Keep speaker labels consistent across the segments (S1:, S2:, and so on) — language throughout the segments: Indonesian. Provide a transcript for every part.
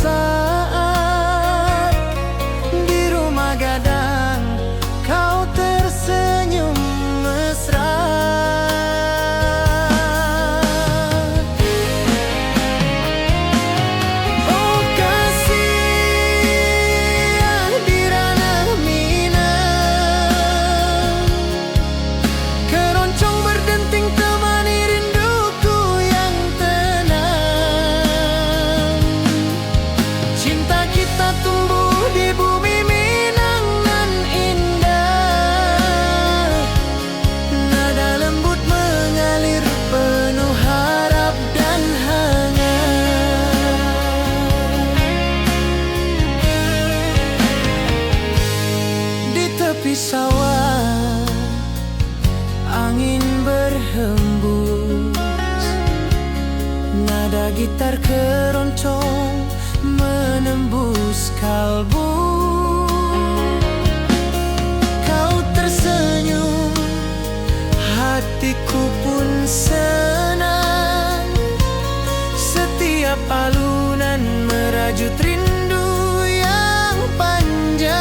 S1: saat di rumah gadang kau tersenyum mesra. Oh kasih di ranah Minang, keroncong berdenting temani rinduku yang tenang. Cinta kita tumbuh di bumi Minang nan indah, nada lembut mengalir penuh harap dan hangat. Di tepi sawah angin berhembus, nada gitar keroncong menembus kalbu. Kau tersenyum, hatiku pun senang. Setiap alunan merajut rindu yang panjang.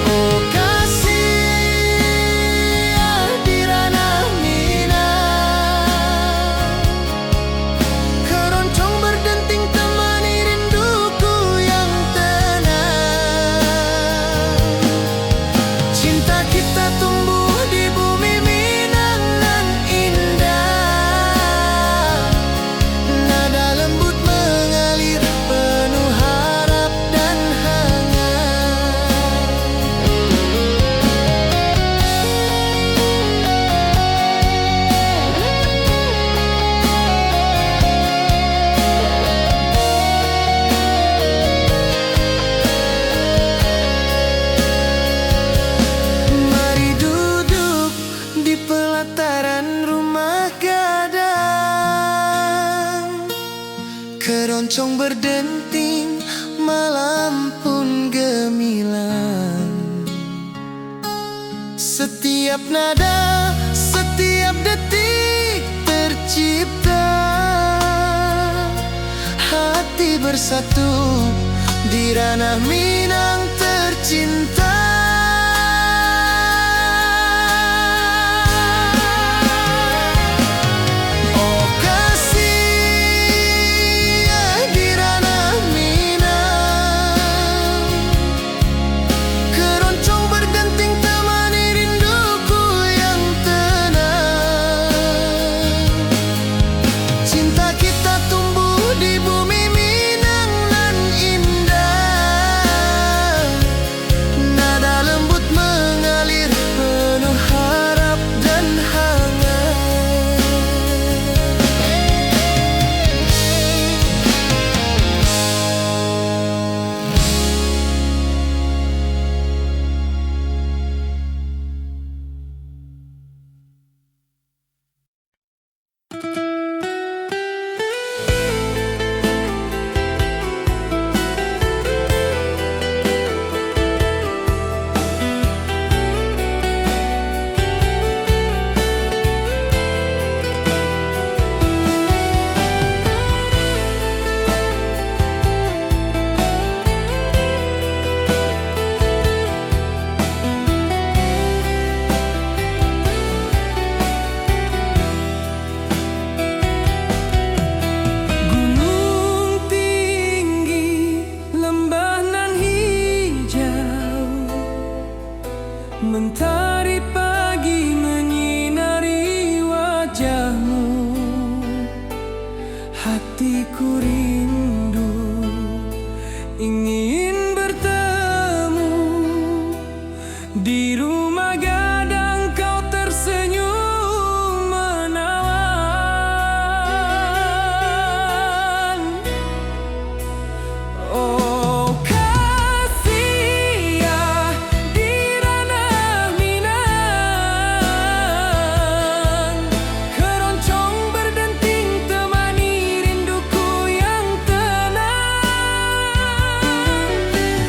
S1: Oh kasih di ranah Minang, keroncong berdenting temani rinduku yang tenang. Cinta kita tumbuh di bumi Minang nan indah, nada lembut mengalir penuh harap dan hangat. Mari duduk di pelataran rumah gadang, keroncong berdenting, malam pun gemilang. Setiap nada, setiap detik tercipta, hati bersatu di ranah Minang tercinta. Oh kasih di ranah Minang, keroncong berdenting temani rinduku yang tenang. Cinta kita tumbuh di bumi Minang nan indah, nada lembut mengalir penuh harap dan hangat. Gunung tinggi, lembah nan hijau, mentari pagi menyinari wajahmu. Hatiku rindu ingin bertemu di rumah gadang, kau tersenyum menawan. Oh kasih di ranah Minang, keroncong berdenting temani rinduku yang tenang.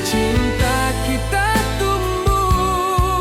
S1: Cinta kita tumbuh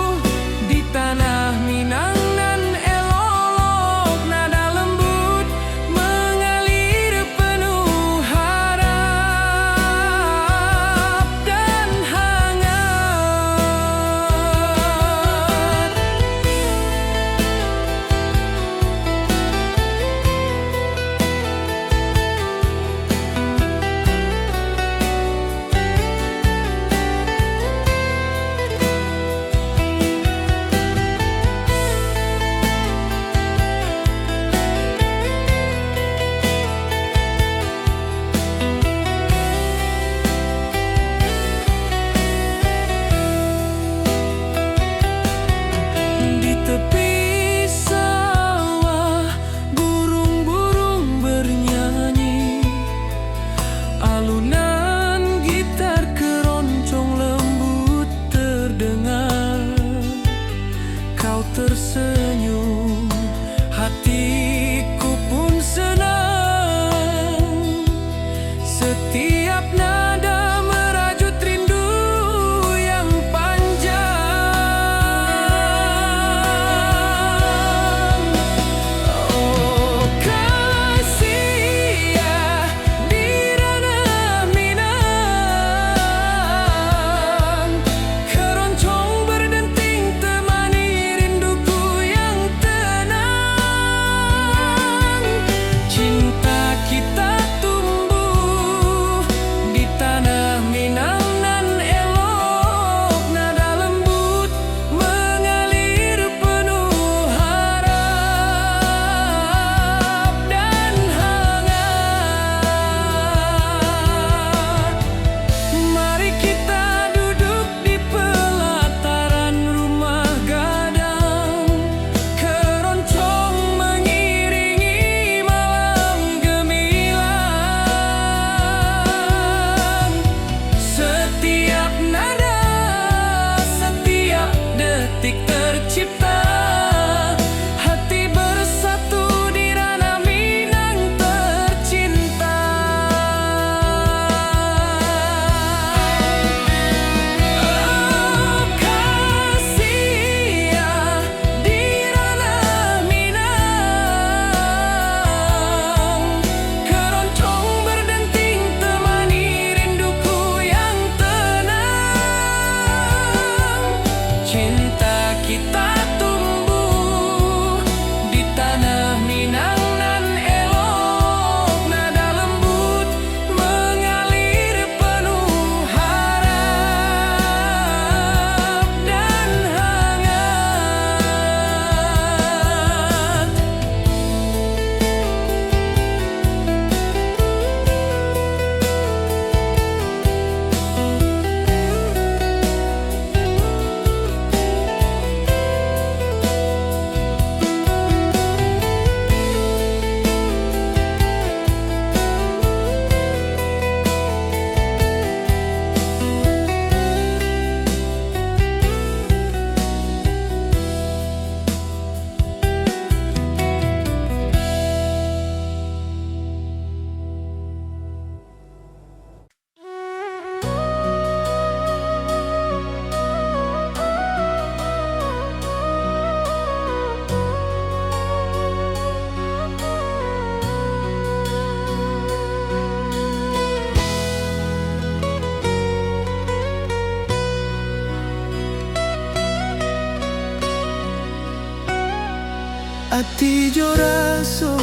S1: Ati jo raso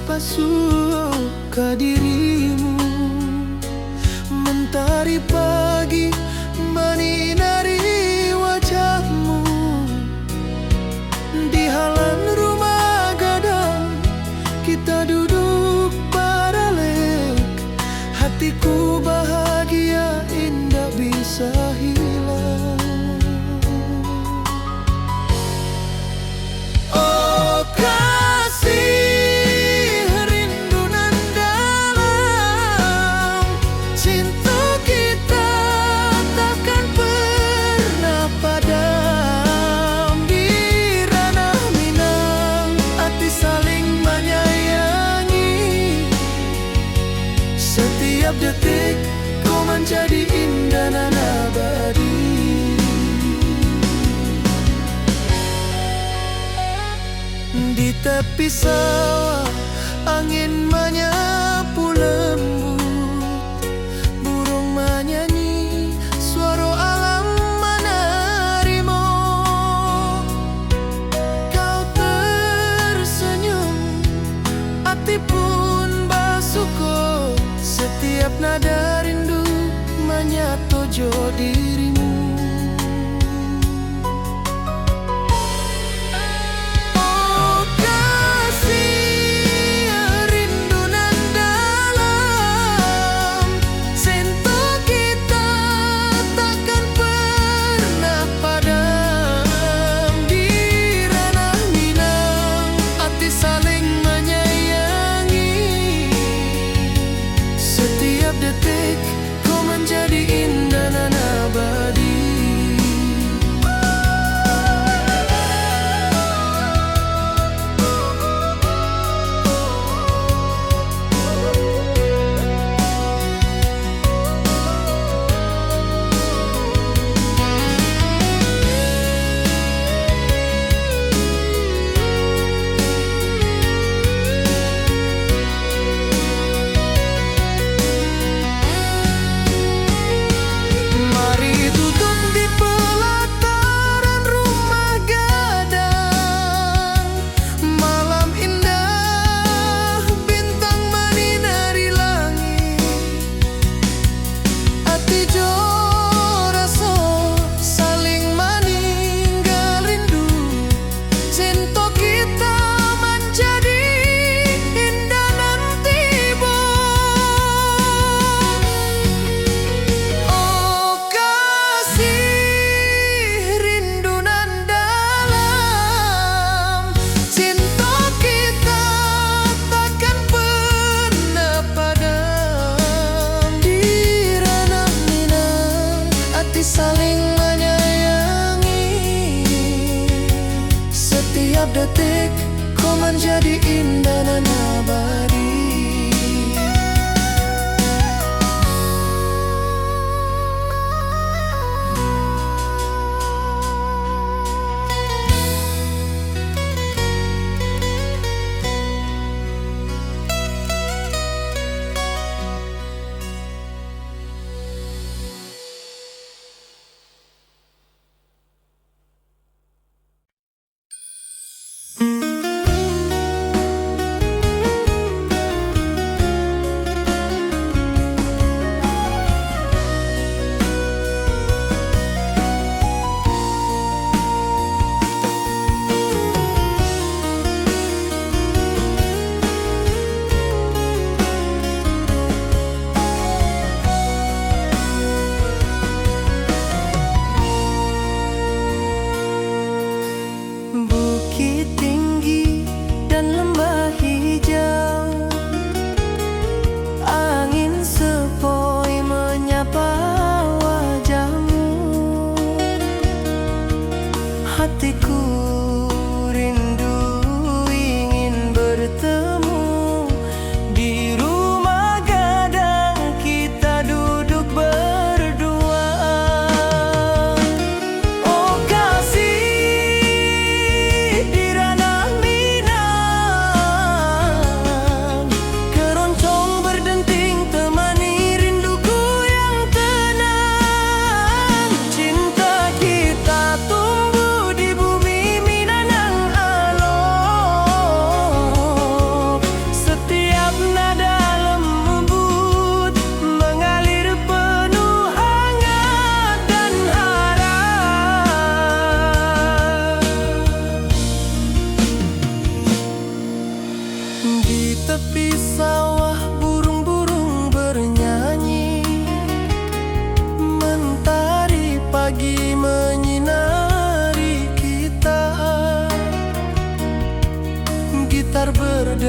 S1: pasuo ka dirimu, mentari pagi menyinari wajahmu. Di halaman rumah gadang kita duduk baralek, hatiku bahagia indah bisa hilang. Oh kasih, rindu nan dalam, cinta kita takkan pernah padam. Di ranah Minang, hati saling menyayangi. Setiap detik kau menjadi indah dan abadi. Di tepi sawah angin menyapu lembut, burung menyanyi, suara alam menarimu. Kau tersenyum, hati pun bersyukur. Setiap nada rindu menyatu jo dirimu. Oh kasih, rindu nan dalam, cinta kita takkan pernah padam. Di ranah Minang, hati saling menyayangi. Setiap detik kau menjadi indah dan abadi. Mari duduk di pelataran rumah gadang. Malam indah, bintang menyinari langit. Hati jo raso saling meninggal rindu. Cinta kita menjadi indah nanti bo. Oh kasih, rindu nan dalam, cinta kita takkan pernah padam. Di ranah Minang, hati saling menyayangi. Setiap detik kau menjadi indah dan abadi.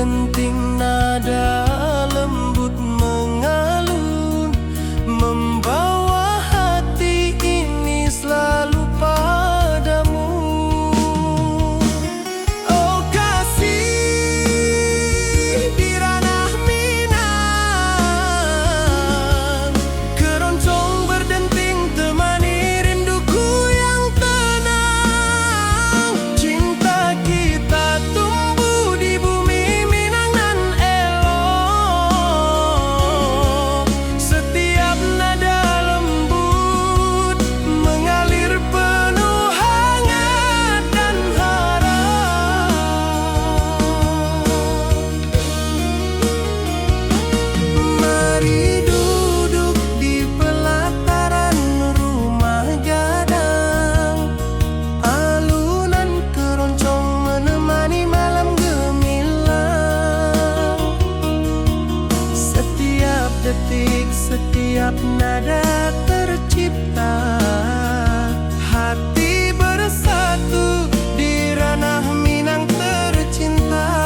S1: berdenting nada lembut mengalun, membawa hati ini selalu padamu. Oh kasih di ranah Minang, keroncong berdenting temani rinduku yang tenang. Cinta kita tumbuh di bumi Minang nan elok. Setiap nada lembut mengalir penuh hangat dan harap. Mari duduk di pelataran rumah gadang, alunan keroncong menemani malam gemilang. Setiap detik, setiap nada tercipta, hati bersatu di ranah Minang tercinta.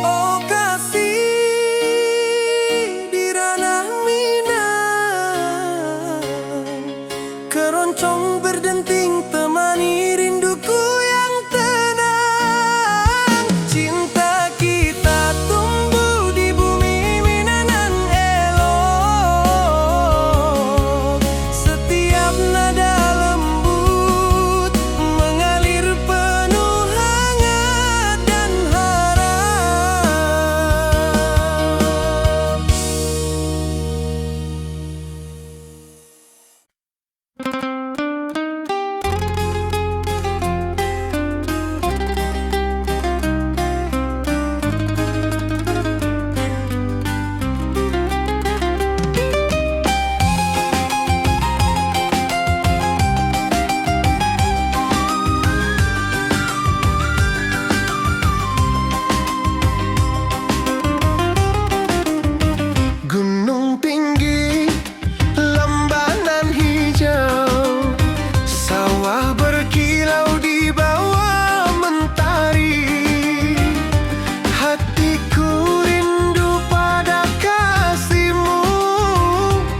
S1: Oh kasih di ranah Minang, keroncong berdenting temani rinduku yang tenang. Cinta kita tumbuh di bumi Minang nan elok. Setiap nada lembut mengalir penuh hangat dan harap. Gunung tinggi, lembanan hijau, sawah berkilau di bawah mentari. Hatiku rindu pada kasihmu.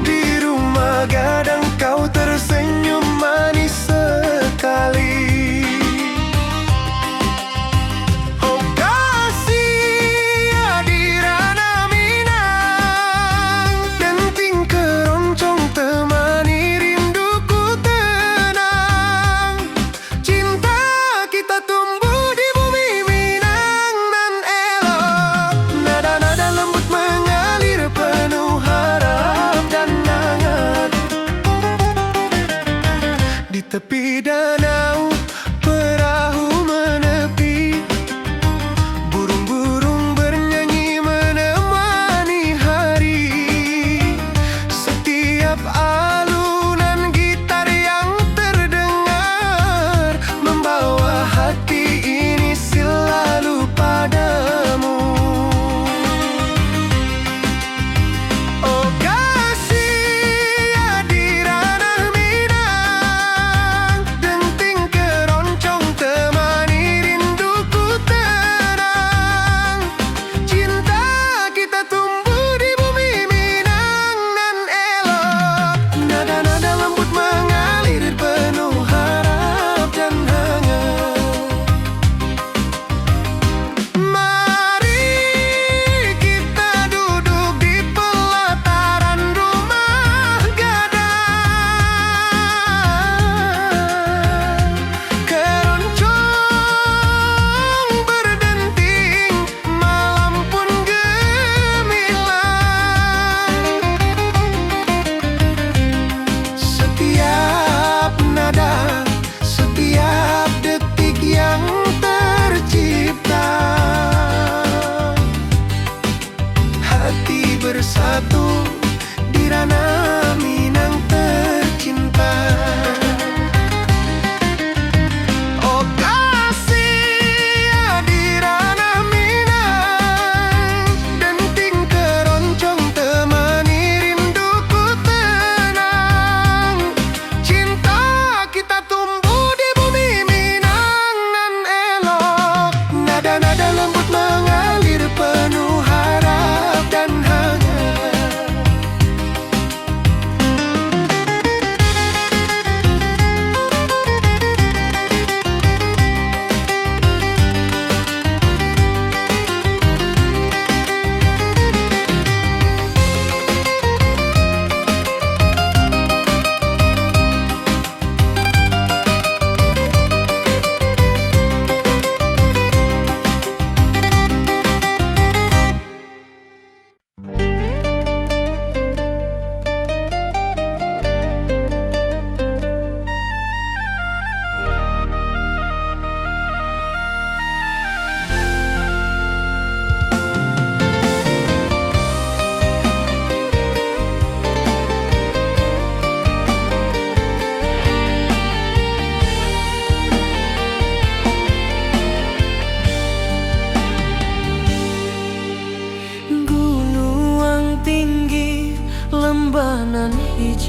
S1: Di rumah gadang kau tersenyum manis sekali. Oh kasih di ranah Minang, denting keroncong temani rinduku tenang. Cinta kita tumbuh di bumi Minang nan elok. Nada-nada lembut mengalir penuh harap dan hangat. Di tepi danau perahu menepi, burung-burung bernyanyi menemani hari. Setiap alunan gitar yang terdengar membawa hati ini selalu padamu. Oh kasih di ranah Minang, denting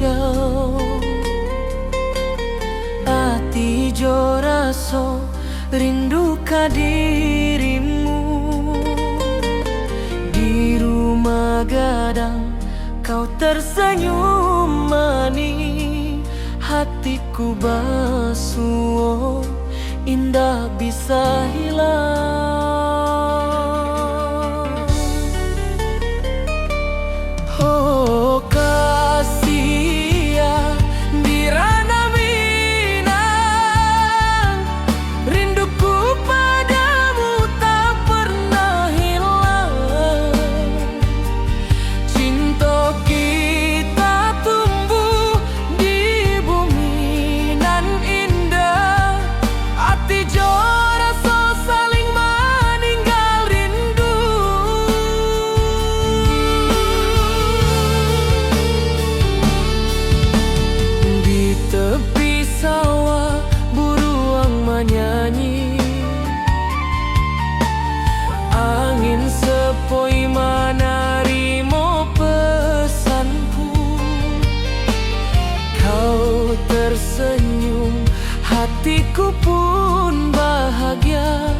S1: hijau. Ati jo raso rindu ka dirimu. Di rumah gadang kau tersenyum manis, hatiku basuh indah bisa hilang. Oh kasih ya di ranah Minang, rinduku padamu tak pernah hilang. Cinta kita tumbuh di bumi nan indah, hati jo rasa saling meninggal rindu. Di tepi sawah buruang menyanyi, angin sepoi menarimo pesanku. Kau tersenyum, hatiku pun bahagia.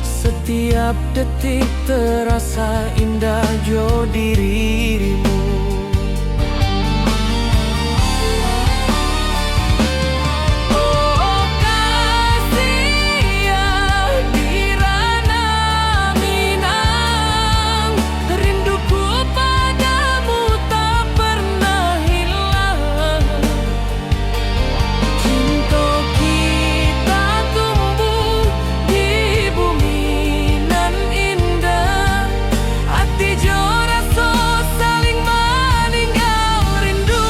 S1: Setiap detik terasa indah jo dirimu. Oh kasih ya di ranah Minang, rinduku padamu tak pernah hilang. Cinta kita tumbuh di bumi nan indah, hati jo rasa saling meninggal rindu.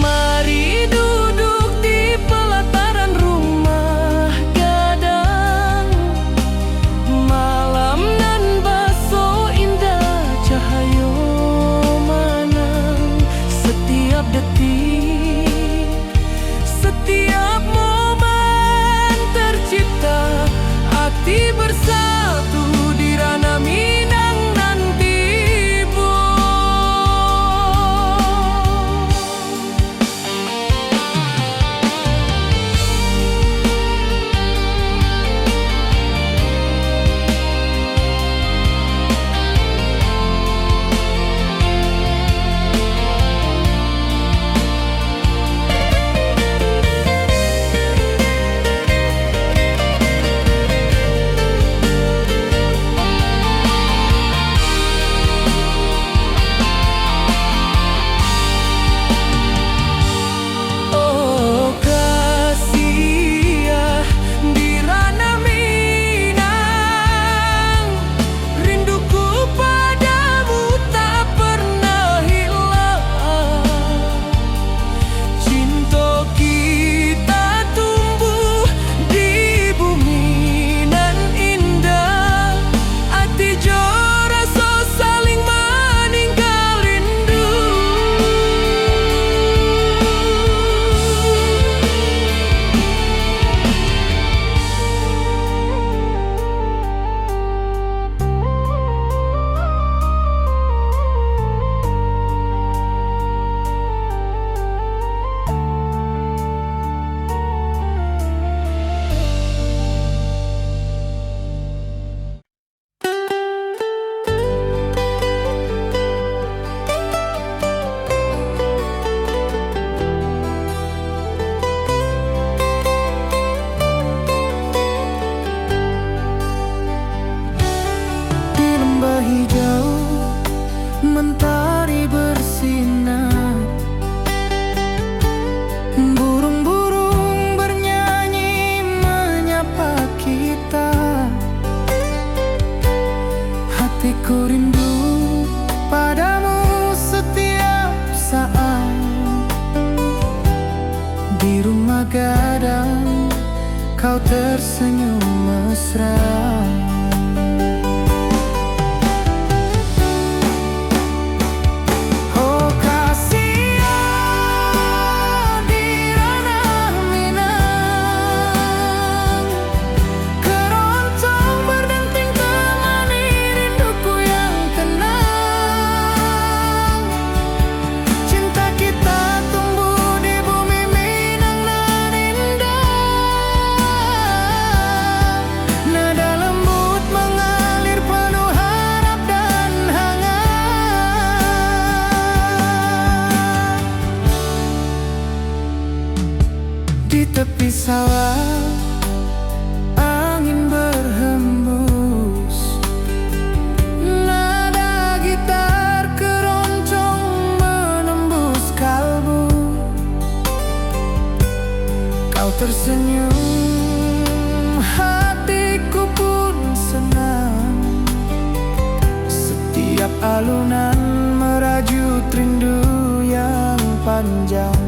S1: Mari duduk di pelataran rumah gadang, malam nan baso indah cahayo manang. Setiap detik, setiap momen tercipta, hati bersatu di ranah Minang nan tiba. Oh kasih ya di ranah Minang, rinduku padamu tak pernah hilang. Cinta kita tumbuh di bumi nan indah, hati jo rasa saling meninggal rindu. Di lembah hijau mentari bersinar, burung-burung bernyanyi menyapa kita. Hatiku rindu padamu setiap saat. Di rumah gadang kau tersenyum mesra. Oh kasih ya di ranah Minang, keroncong berdenting temani tersenyum, hatiku pun senang. Setiap alunan merajut rindu yang panjang.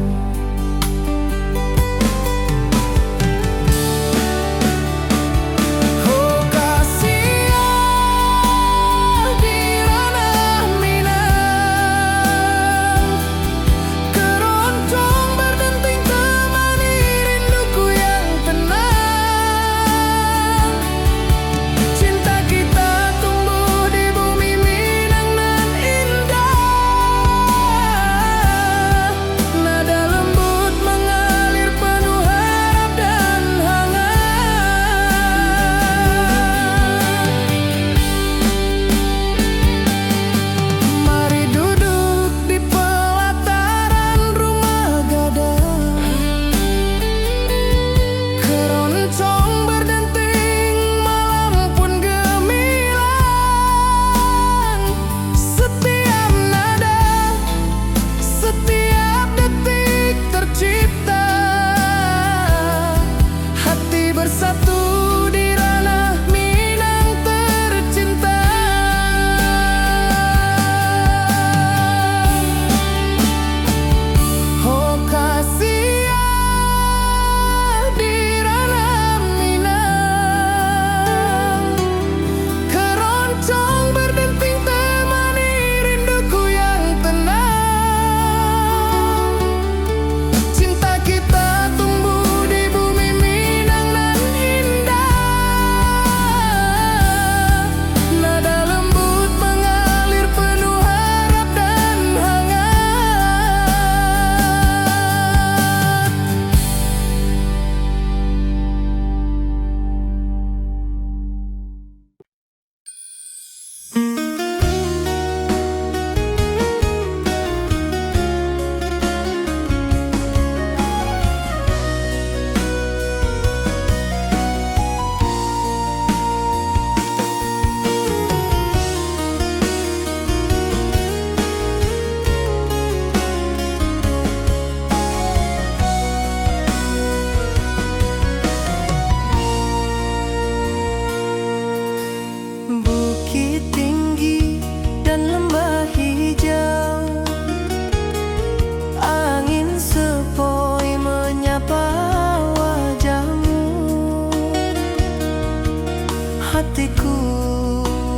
S2: Hatiku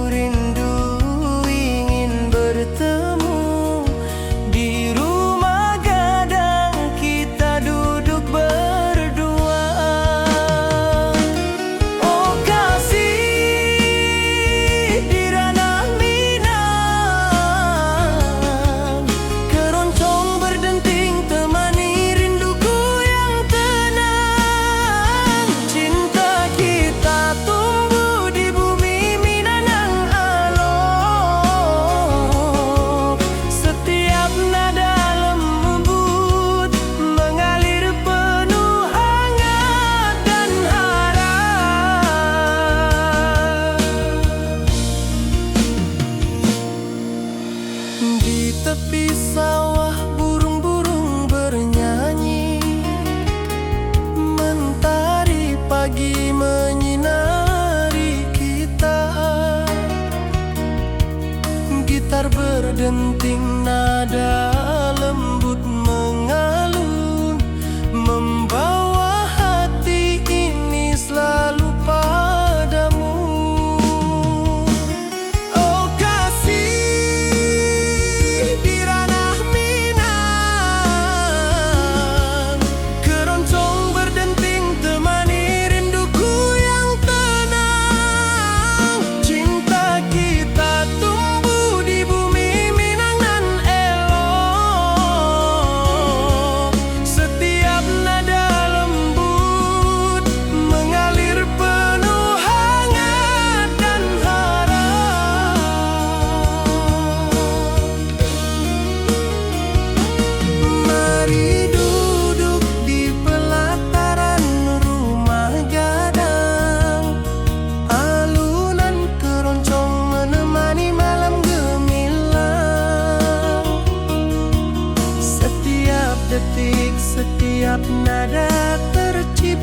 S2: rindu ingin bertemu di rumah gadang, kita duduk berdua. Oh kasih di ranah Minang, keroncong berdenting temani rinduku yang tenang. Cinta kita tumbuh di bumi Minang alok, setiap nada lembut mengalir penuh hangat dan harap. Di tepi sawah burung-burung bernyanyi, mentari pagi menyinari kita. Gitar berdenting, nada lembut mengalun, membawa hati ini selalu padamu. Oh kasih di ranah Minang, keroncong berdenting temani rinduku yang tenang. Cinta kita tumbuh di bumi Minang nan elok, setiap nada lembut mengalir penuh hangat dan harap. Mari duduk di pelataran rumah gadang, alunan keroncong menemani malam gemilang. Setiap detik, setiap nada tercipta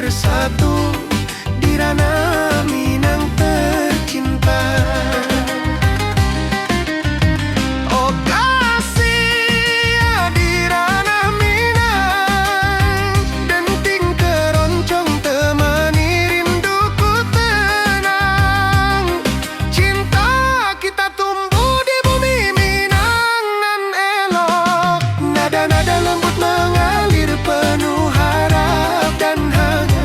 S1: bersatu di ranah Minang tercinta. Oh kasih di ranah Minang, denting keroncong temani rinduku tenang. Cinta kita tumbuh di bumi Minang nan elok, nada-nada lembut mengalir penuh harap dan hangat.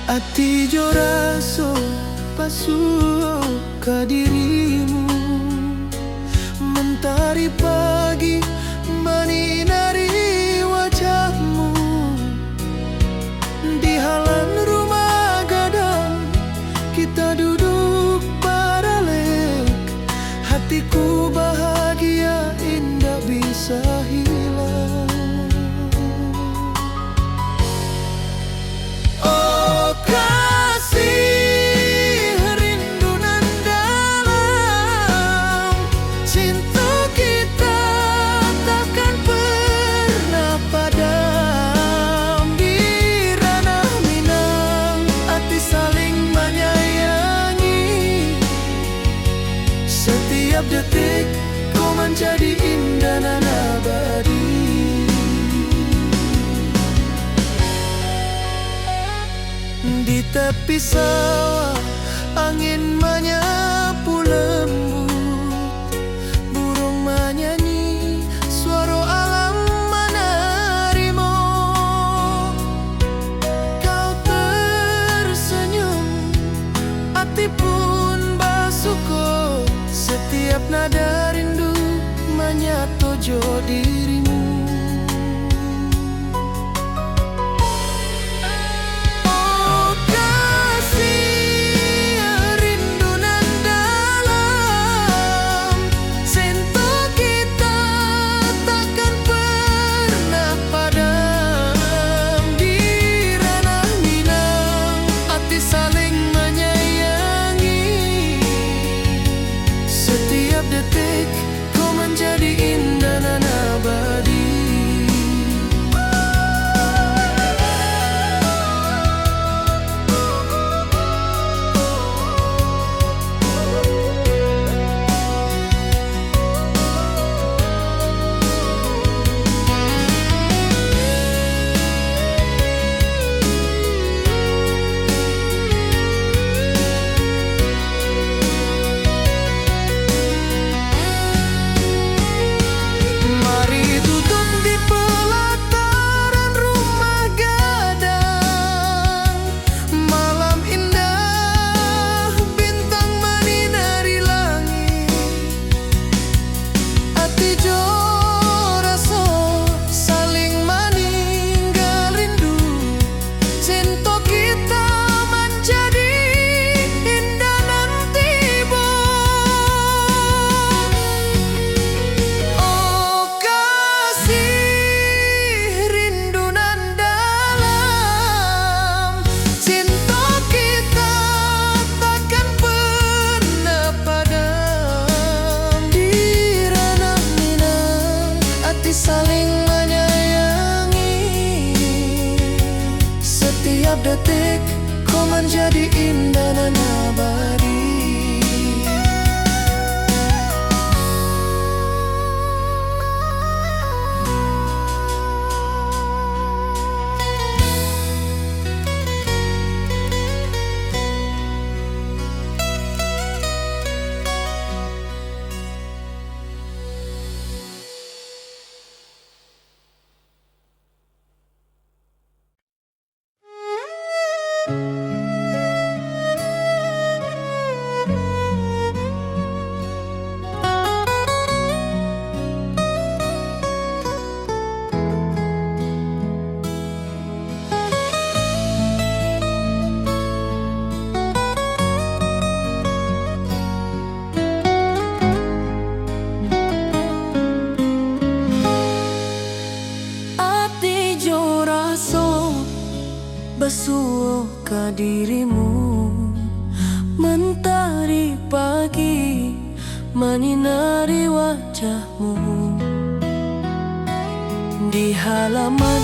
S1: Ati jo raso pasuo ka dirimu, mentari pagi menyinari wajahmu. Di halaman rumah gadang kita duduk paralek, hatiku bahagia indah bisa hilang. Oh kasih rindu nan dalam, cinta kita takkan pernah padam. Di ranah Minang hati saling menyayangi, setiap detik kau menjadi indah nan abadi. Di tepi sawah angin menyapu lembut, burung menyanyi, suara alam menerimu. Kau tersenyum, hati pun bersyukur, setiap nada rindu menyatu jo dirimu. Setiap detik kau menjadi indah dan abadi.
S2: menyinari wajahmu. Di halaman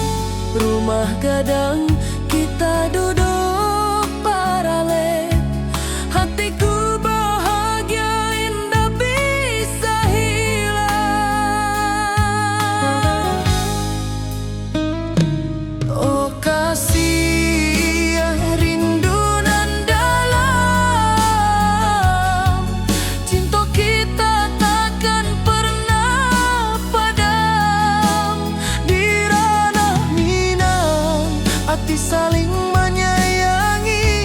S2: rumah gadang kita duduk paralel. Hatiku bahagia indah bisa hilang. Oh kasih yang rindu nan dalam, cinta kita takkan pernah padam. Di ranah Minang hati saling menyayangi.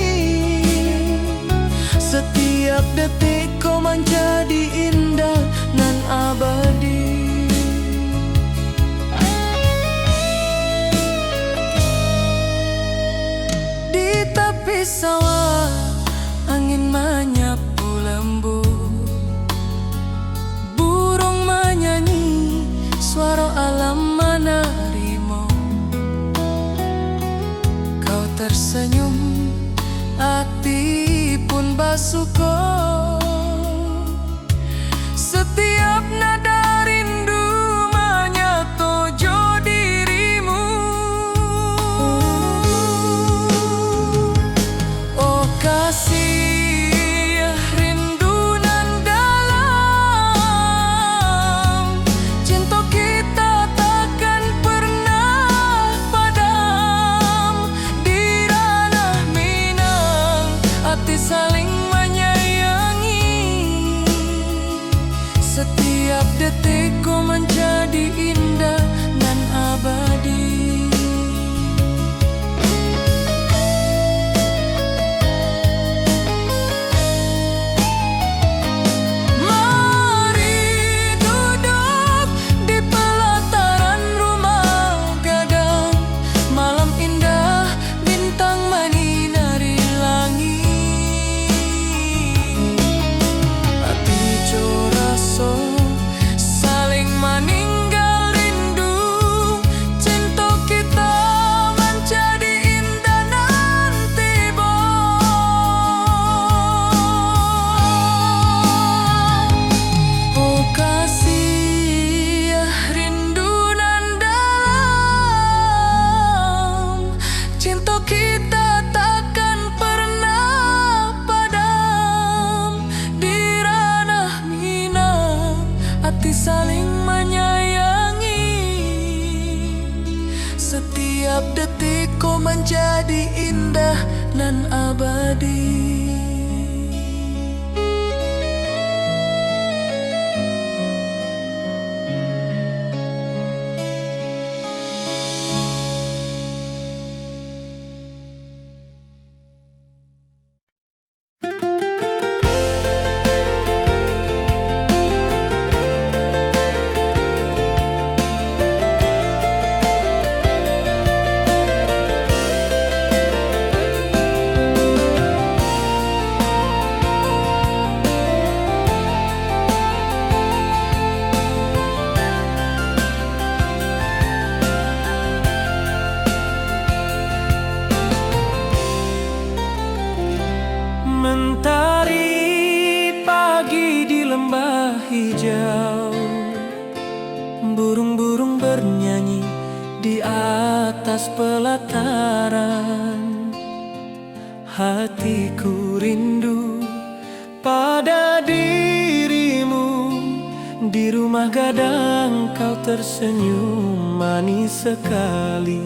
S2: Setiap detik kau menjadi indah nan abadi. Di tepi sawah angin menyapu lembut, burung menyanyi, suara alam menerimu. Kau tersenyum, hati pun bersyukur. Setiap nada rindu menyatu dirimu. Oh kasih rindu nan dalam, cinta kita takkan pernah padam. Di ranah Minang hati saling menyayangi. Setiap detik kau menjadi indah dan abadi. Mari duduk di pelataran rumah gadang. Malam indah, bintang menyinari langit. Hati coraso saling meninggal rindu. Cinta kita menjadi indah nanti bo. Oh kasih rindu nan dalam, cinta kita takkan pernah padam. Di ranah Minang hati saling menyayangi. Setiap detik kau menjadi indah dan abadi. Mentari pagi di lembah hijau, burung-burung bernyanyi di atas pelataran. Hatiku rindu pada dirimu. Di rumah gadang kau tersenyum manis sekali.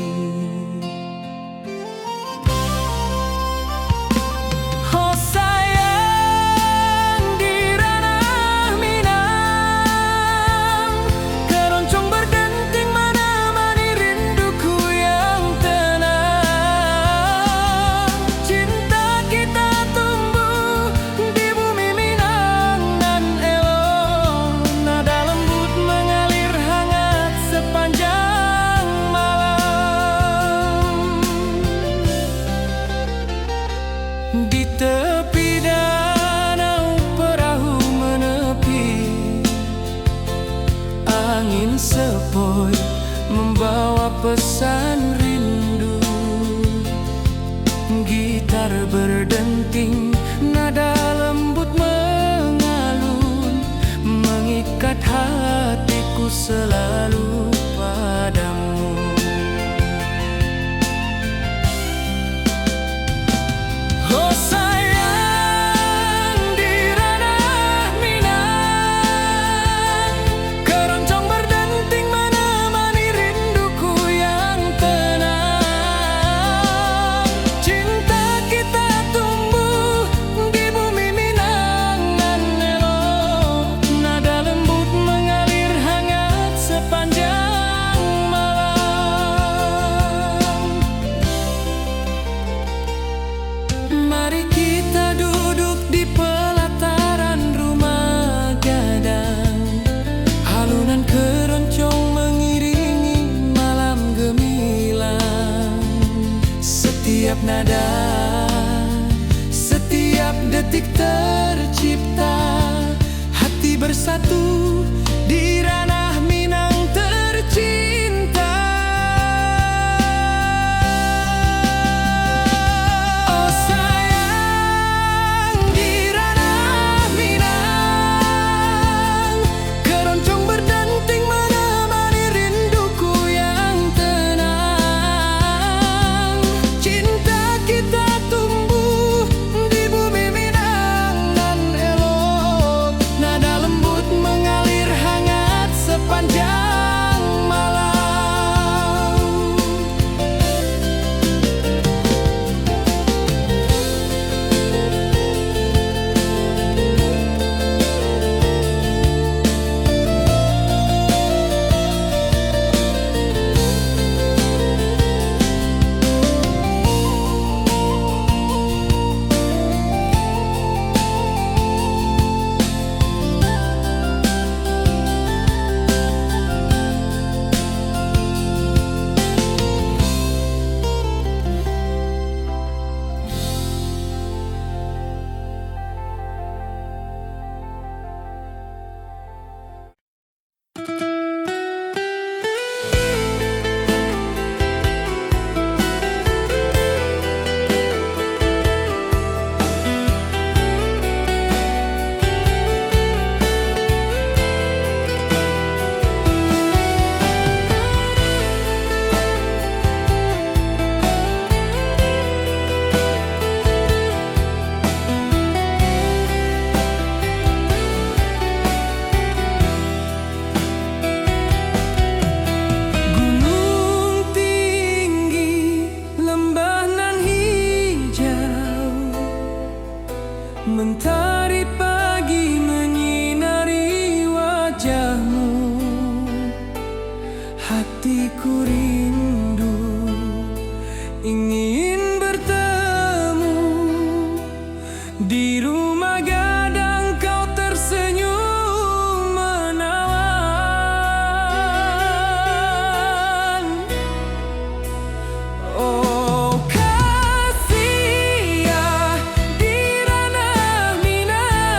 S2: Di tepi danau perahu menepi, angin sepoi membawa pesan rindu. Gitar berdenting, nada lembut mengalun, ku rindu, ingin bertemu di rumah gadang, kau tersenyum menawan. Oh kasih ya di ranah Minang,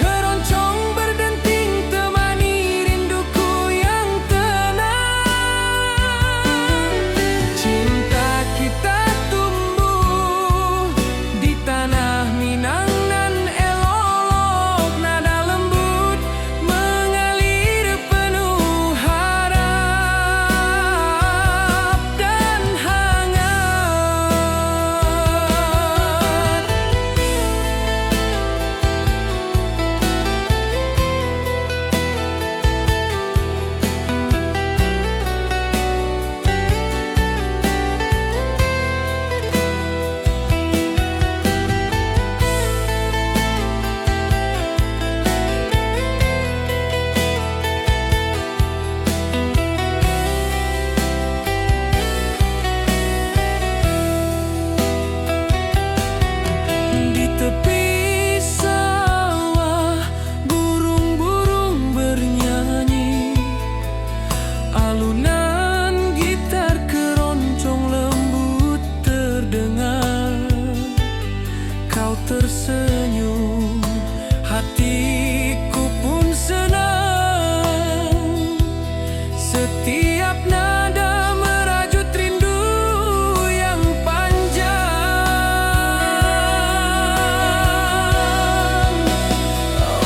S2: keroncong berdenting temani rinduku yang tenang. Cinta kita tumbuh di tanah Minang nan elok, nada lembut mengalir penuh harap dan hangat. Di tepi sawah burung-burung bernyanyi, alunan gitar keroncong lembut terdengar. Kau tersenyum, hatiku pun senang. Setiap nada merajut rindu yang panjang.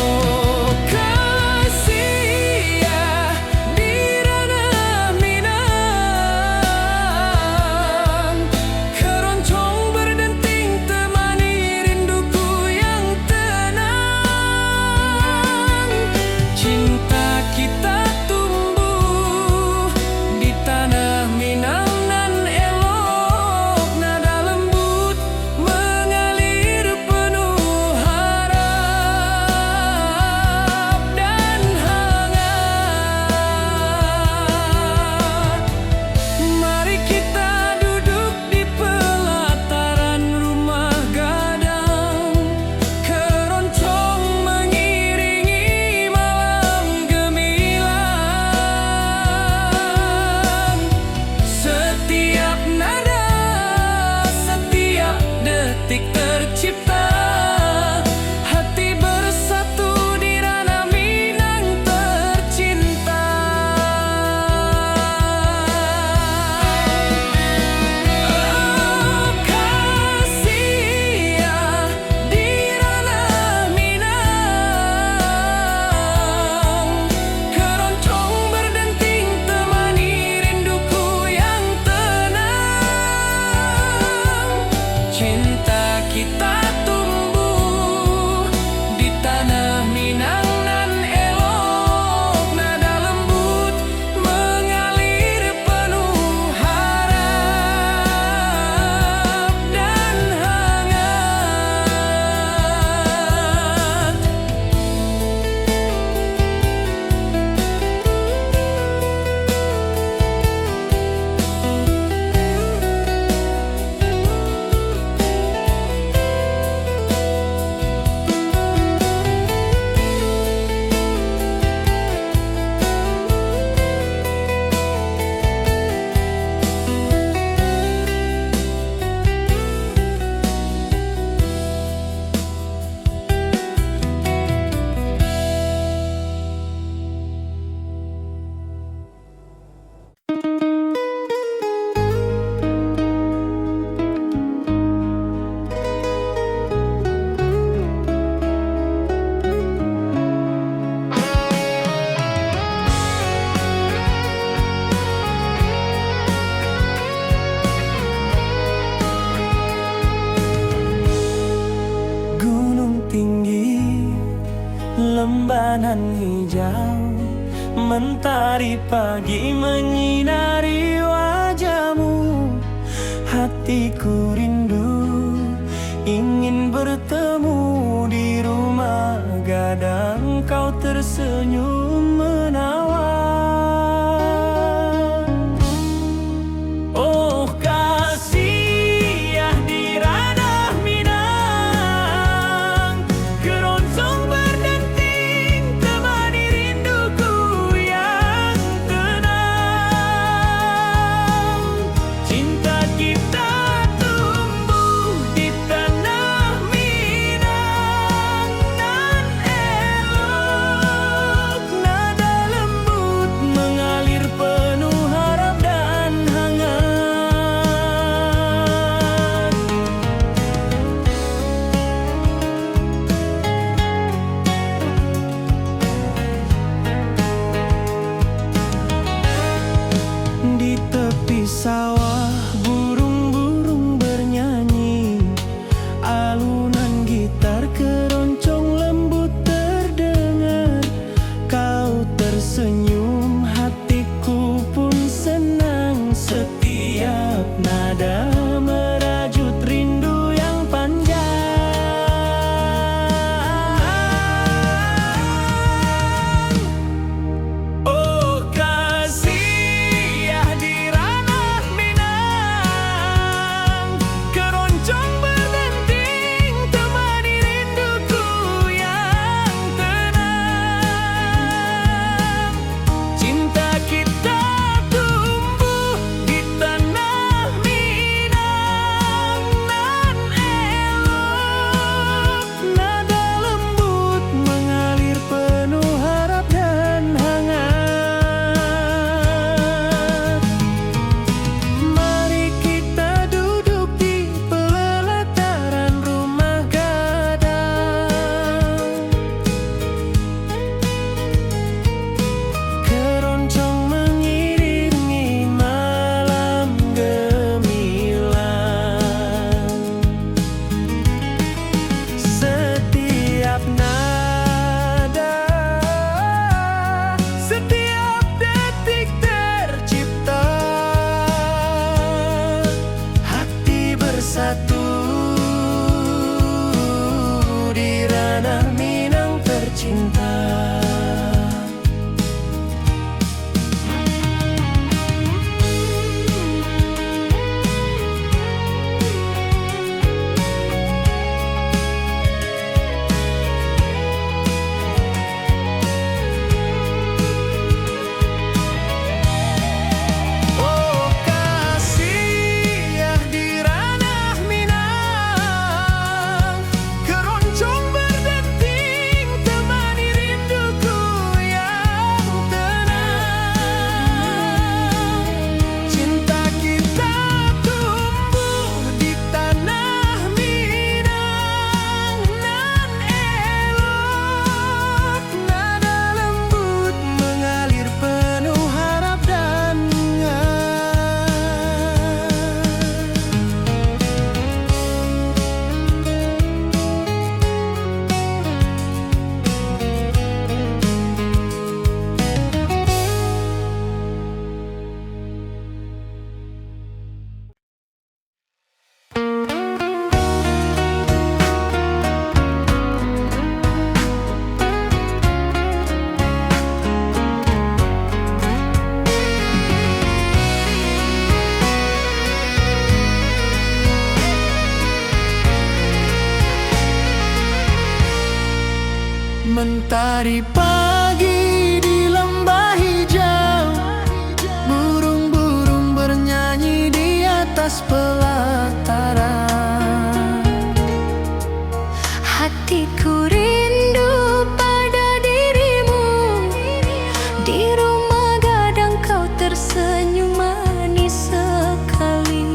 S2: Oh kasih ya di ranah Minang, keroncong berdenting temani rinduku yang tenang. Cinta kita tumbuh di tanah Minang nan elok, nada lembut mengalir penuh harap dan hangat. Mari kita duduk di pelataran rumah gadang, keroncong mengiringi malam gemilang. Setiap nada, setiap detik tercipta, hati bersatu di ranah Minang tercinta. Oh kasih ya di ranah Minang, keroncong berdenting temani rinduku yang tenang. Cinta kita tumbuh di tanah Minang nan elok, nada lembut mengalir penuh harap dan hangat. Gunung tinggi, lembanan hijau, mentari pagi menyinari wajahmu. Hatiku rindu, ingin bertemu di rumah. rumah gadang kau tersenyum menawan.
S1: Mentari pagi di lembah hijau, burung-burung bernyanyi di atas pelataran.
S3: Hatiku rindu pada dirimu, di rumah gadang kau tersenyum manis sekali.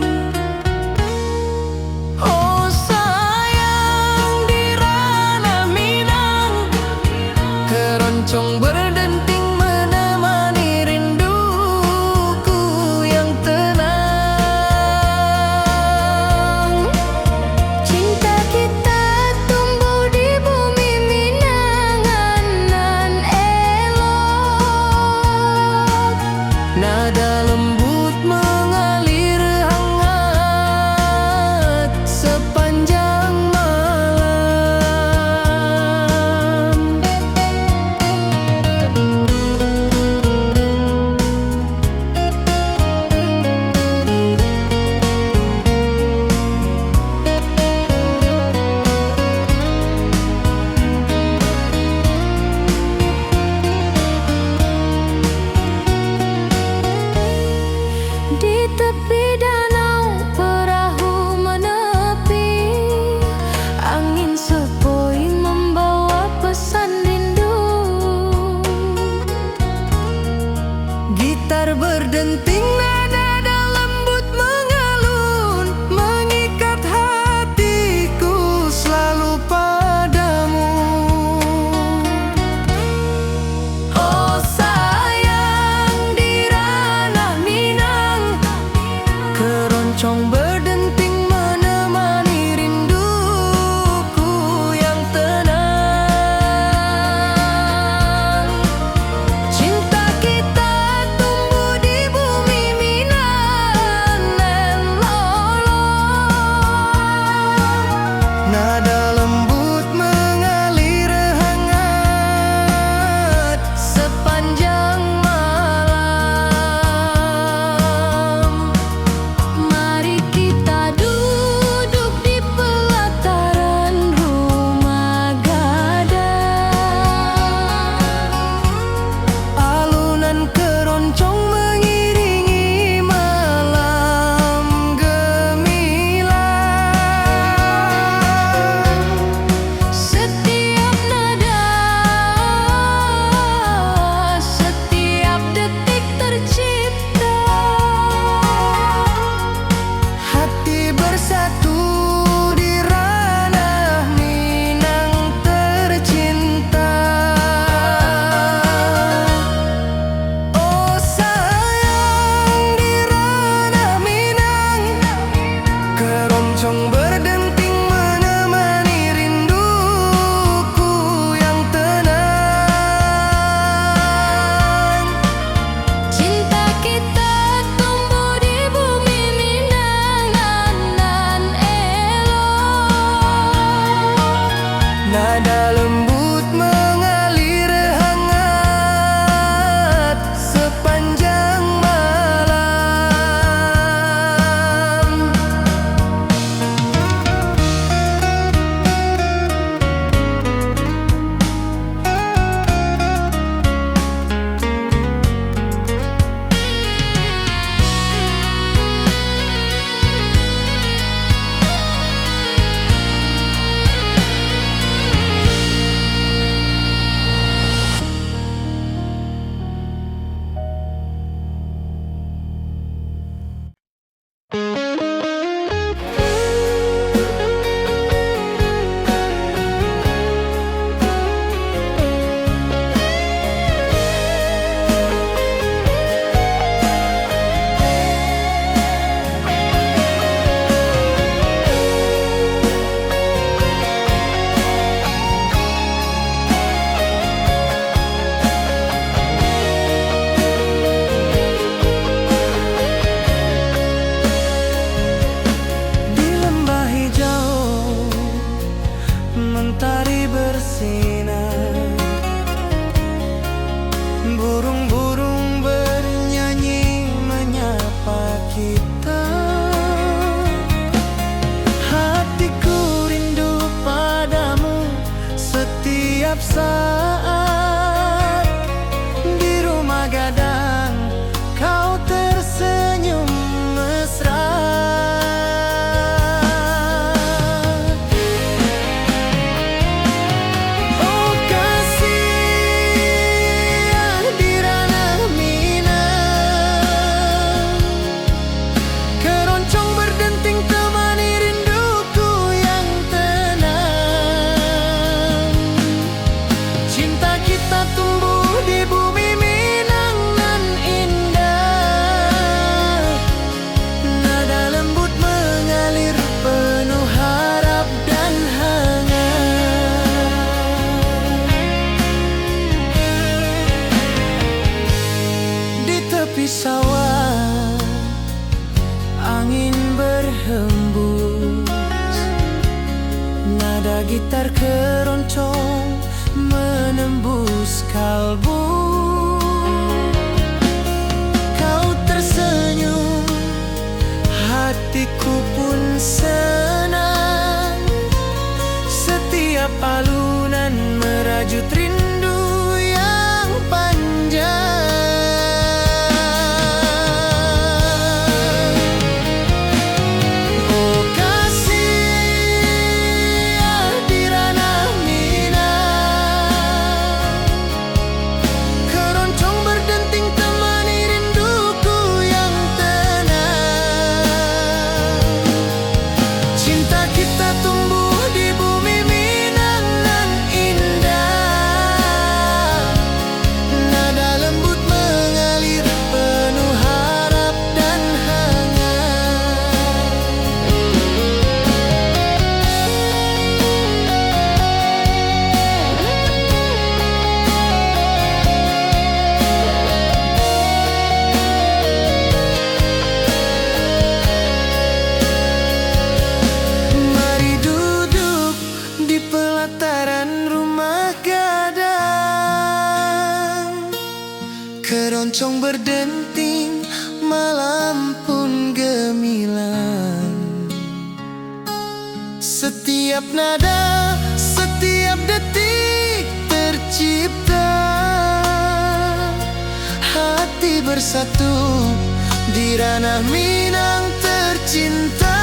S1: Oh sayang, di ranah Minang, keroncong berdenting menemani rinduku yang tenang.
S3: Cinta kita tumbuh di bumi Minangan nan elok.
S1: Nada lembut mengalir hangat sepanjang malam.
S2: setiap saat. Di rumah gadang kau tersenyum mesra. Oh kasih di ranah Minang, keroncong berdenting temani rinduku yang tenang. Cinta kita tumbuh di bumi Minang nan indah. Nada lembut mengalir penuh harap dan hangat. Di tepi sawah angin berhembus, nada gitar keroncong menembus kalbu. Kau tersenyum, hatiku pun senang. Setiap alunan merajut rindu yang panjang. Oh kasih di ranah Minang, keroncong berdenting temani rinduku yang tenang. Cinta kita tumbuh di bumi Minang nan indah. Nada lembut mengalir penuh harap dan hangat. Mari duduk di pelataran rumah gadang, keroncong berdenting, malam pun gemilang. Setiap nada, setiap detik tercipta, hati bersatu di ranah Minang tercinta.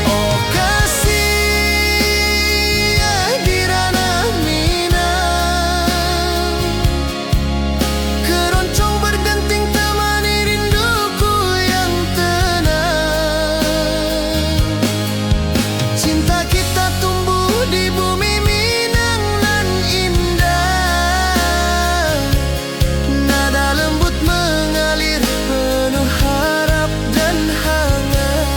S2: Oh kasih di ranah Minang, keroncong berdenting temani rinduku yang tenang. Cinta kita tumbuh di bumi Minang nan indah. Nada lembut mengalir penuh harap dan hangat.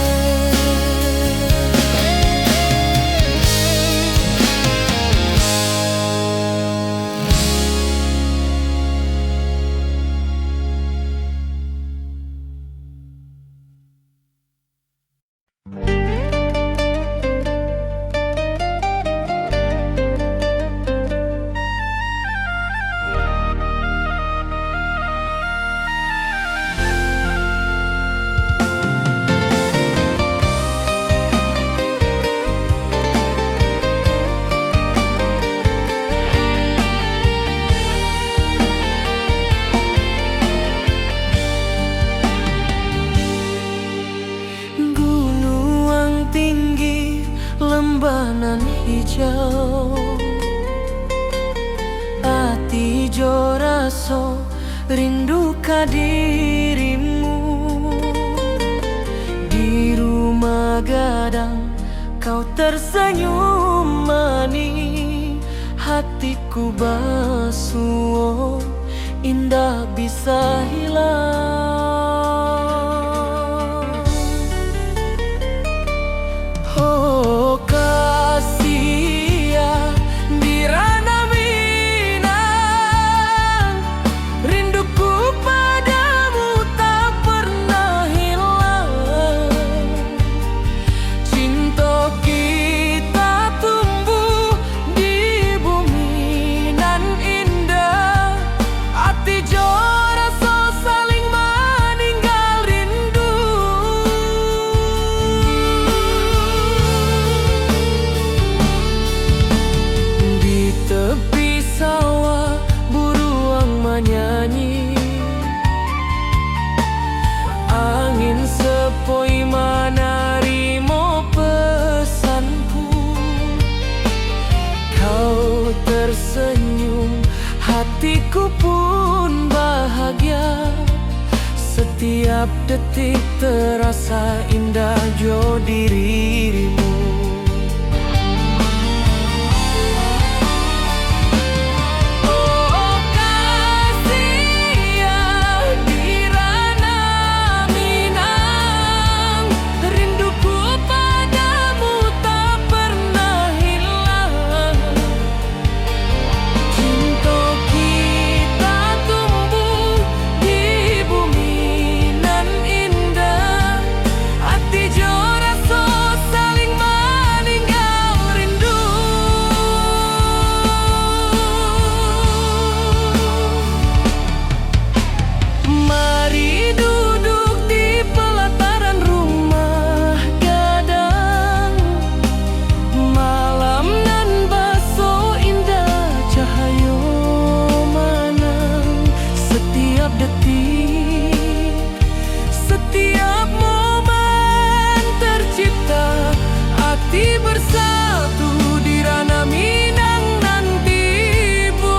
S2: Gunung tinggi, lembanan hijau, hati jo raso rindu ka dirimu. Di rumah gadang kau tersenyum manis, hatiku basuh indah bisa hilang. Oh kasih di ranah Minang, rinduku padamu tak pernah hilang. Cinta kita tumbuh di bumi nan indah, hati jo rasa saling Setiap detik terasa indah jo dirimu. Oh kasih ya Dirana Minang, rinduku padamu tak pernah hilang. Cinta kita tumbuh di bumi nan indah, hati jo rasa saling meninggal rindu. Mari duduk di pelataran rumah gadang, malam nan baso indah cahaya manang. Setiap detik, setiap momen tercipta, hati bersatu di ranah Minang nan tiba.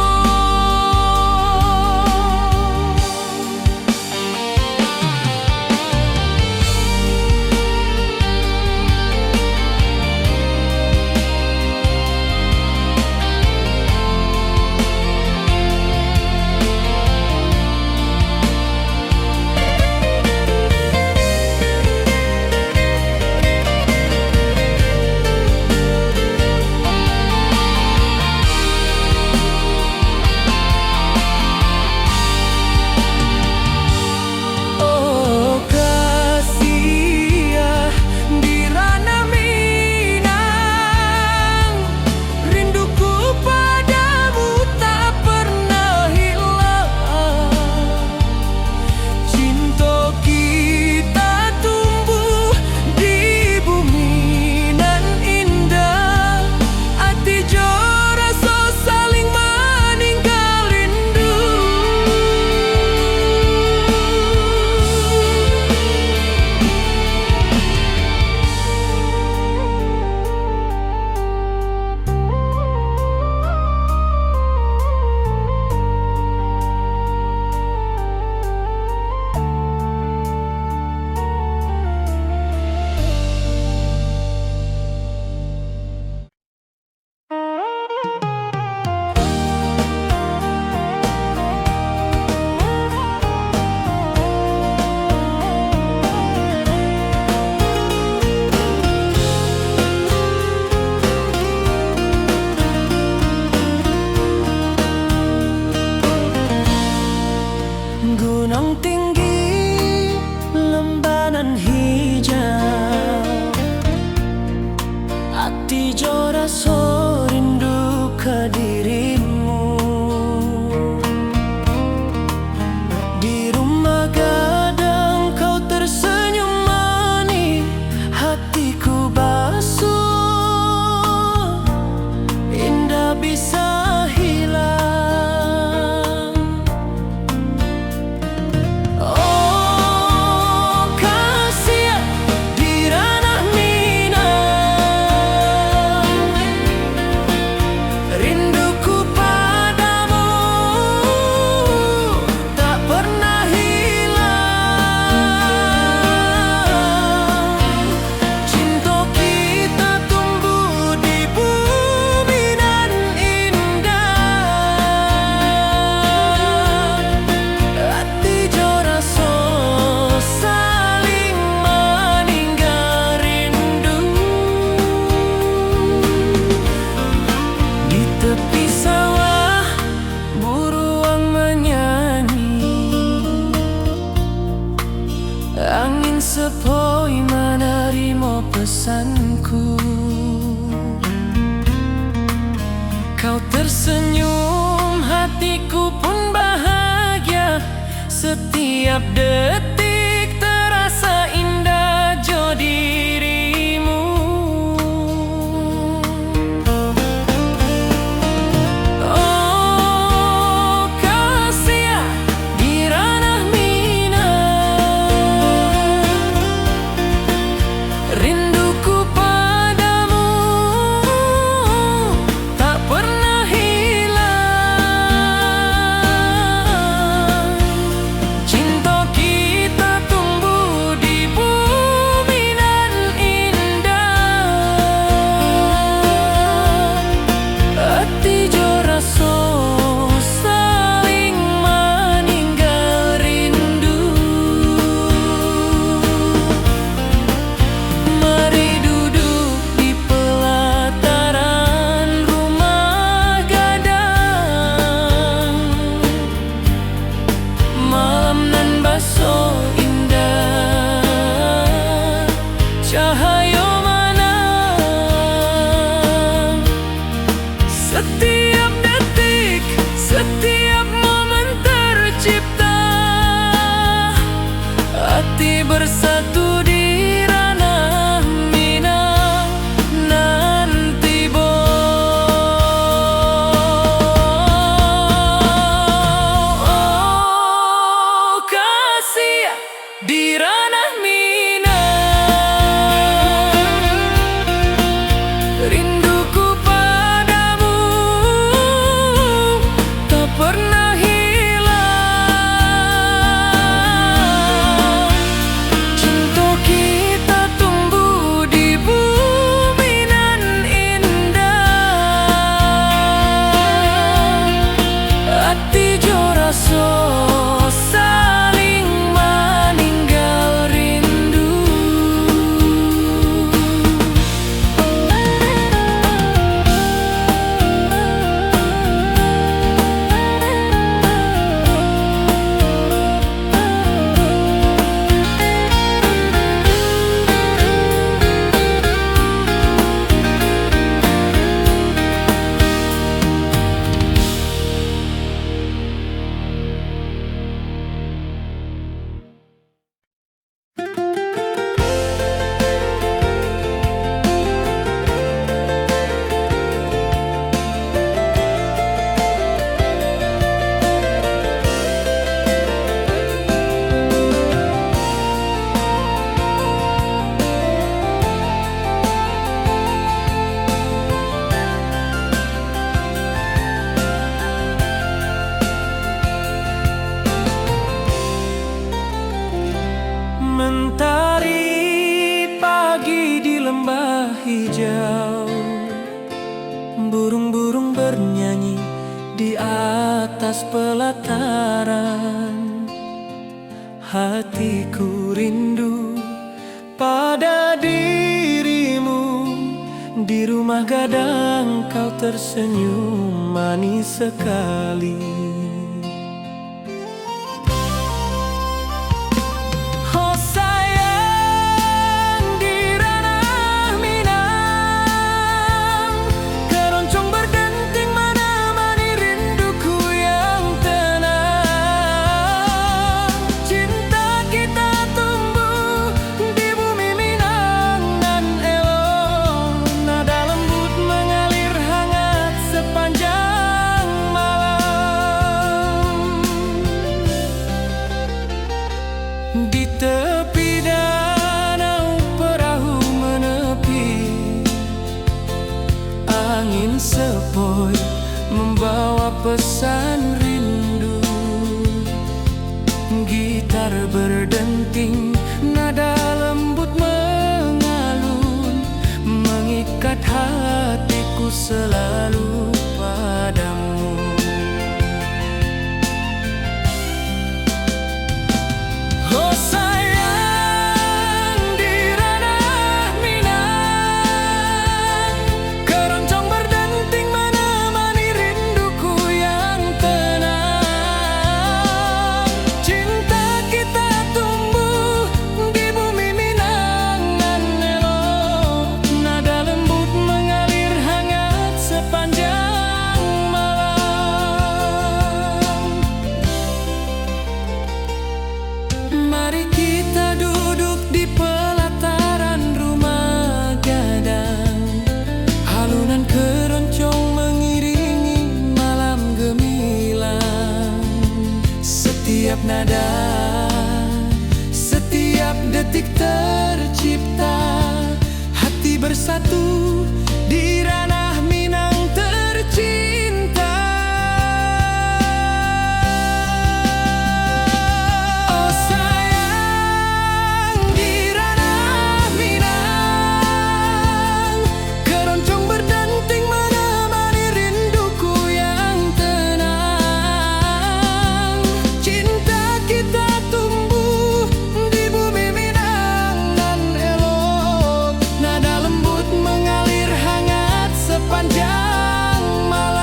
S2: Oh kasih ya Dirana Minang, rinduku padamu tak pernah hilang. Cinta kita tumbuh di bumi nan indah, hati jo rasa saling meninggal rindu. Gunung tinggi, lembanan hijau, hati jo rasa rindu ke dirimu. Di rumah gadang kau tersenyum manis, hatiku basuh, indah bisa hilang. Oh kasih ya Dirana Minang, rinduku padamu tak pernah hilang. Cinta kita tumbuh di bumi nan indah, hati jo rasa saling meninggal rindu. Di tepi sawah buruang menyanyi, angin sepoi menerima pesanku. Kau tersenyum, hatiku pun bahagia. Setiap detik terasa indah jo dirimu. Oh kasih ya Dirana Minang, rinduku padamu tak pernah hilang. Cinta kita tumbuh atas pelataran. Hatiku rindu pada dirimu. Di rumah gadang kau tersenyum manis sekali. Oh sayang, di ranah Minang, keroncong berdenting menemani rinduku yang tenang. Cinta kita tumbuh di bumi Minang nan elok. Nada lembut mengalir hangat sepanjang malam. Di tepi danau perahu menepi, angin sepoi membawa pesan rindu. Gitar berdenting, nada lembut mengalun, mengikat hatiku selalu padamu. Oh sayang, di ranah Minang, keroncong berdenting menemani rinduku yang tenang. Cinta kita tumbuh di bumi Minang nan elok. Nada lembut mengalir hangat sepanjang malam. Mari kita duduk di pelataran rumah gadang. Alunan keroncong mengiringi malam gemilang. Setiap nada, setiap detik tercipta. Hati bersatu di ranah Minang tercinta. Oh sayang, di ranah Minang, keroncong berdenting menemani rinduku yang tenang. Cinta kita tumbuh di bumi Minang nan elok. Nada lembut mengalir hangat sepanjang malam.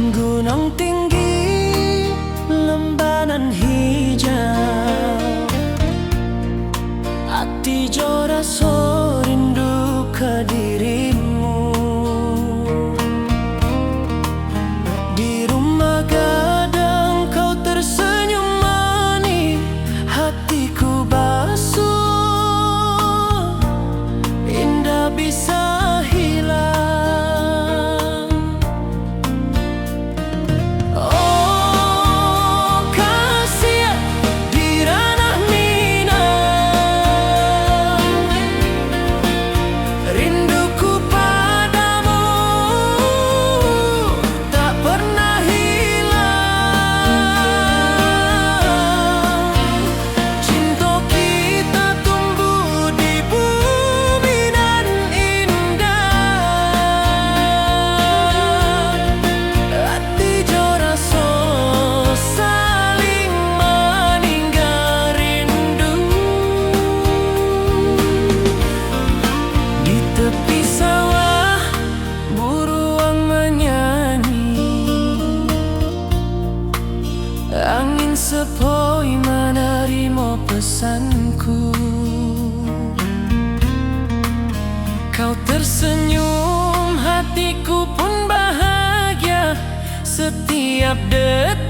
S2: Gunung tinggi, lembanan hijau, hati jora so rindu ke dirimu. Di rumah gadang kau tersenyum manis, hatiku basuh, indah bisa hilang. Oh kasihan, di ranah Minang, rinduku tersenyum hatiku pun bahagia setiap detik.